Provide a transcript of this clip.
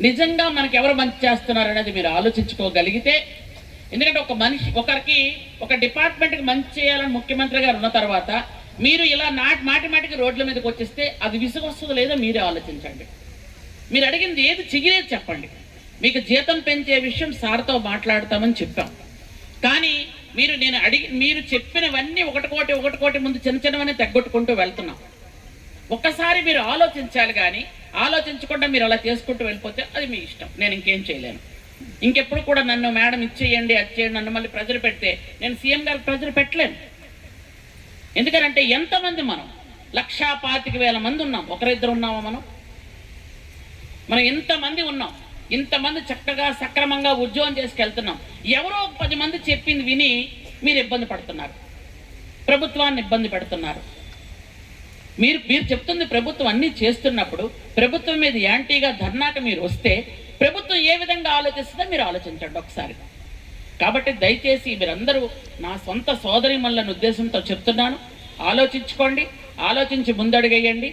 నిజంగా మనకి ఎవరు మంచి చేస్తున్నారు అనేది మీరు ఆలోచించుకోగలిగితే, ఎందుకంటే ఒక మనిషి ఒకరికి ఒక డిపార్ట్మెంట్కి మంచి చేయాలని ముఖ్యమంత్రి గారు ఉన్న తర్వాత మీరు ఇలా మాటికి రోడ్ల మీదకి వచ్చేస్తే అది విసుగొస్తుందో లేదో మీరే ఆలోచించండి. మీరు అడిగింది ఏది చిగిరేది చెప్పండి. మీకు జీతం పెంచే విషయం సార్తో మాట్లాడతామని చెప్పాం, కానీ మీరు చెప్పినవన్నీ ఒకటి ముందు చిన్నవన్నీ తగ్గొట్టుకుంటూ వెళ్తున్నాం. ఒక్కసారి మీరు ఆలోచించాలి, కానీ ఆలోచించకుండా మీరు అలా చేసుకుంటూ వెళ్ళిపోతే అది మీ ఇష్టం, నేను ఇంకేం చేయలేను. ఇంకెప్పుడు కూడా నన్ను మేడం ఇచ్చేయండి అది చేయండి నన్ను మళ్ళీ ప్రెజర్ పెడితే నేను సీఎం గారికి ప్రెజర్ పెట్టలేను. ఎందుకంటే ఎంతమంది మనం 1,25,000 మంది ఉన్నాం, ఒకరిద్దరు ఉన్నామా? మనం ఇంతమంది ఉన్నాం, ఇంతమంది చక్కగా సక్రమంగా ఉద్యోగం చేసుకెళ్తున్నాం. ఎవరో 10 మంది చెప్పింది విని మీరు ఇబ్బంది పడుతున్నారు, ప్రభుత్వాన్ని ఇబ్బంది పెడుతున్నారు. మీరు చెప్తుంది ప్రభుత్వం అన్నీ చేస్తున్నప్పుడు ప్రభుత్వం మీద యాంటీగా ధర్నాకు మీరు వస్తే ప్రభుత్వం ఏ విధంగా ఆలోచిస్తుందో మీరు ఆలోచించండి ఒకసారి. కాబట్టి దయచేసి మీరందరూ నా సొంత సోదరిమణుల ఉద్దేశంతో చెప్తున్నాను, ఆలోచించుకోండి, ఆలోచించి ముందడుగేయండి.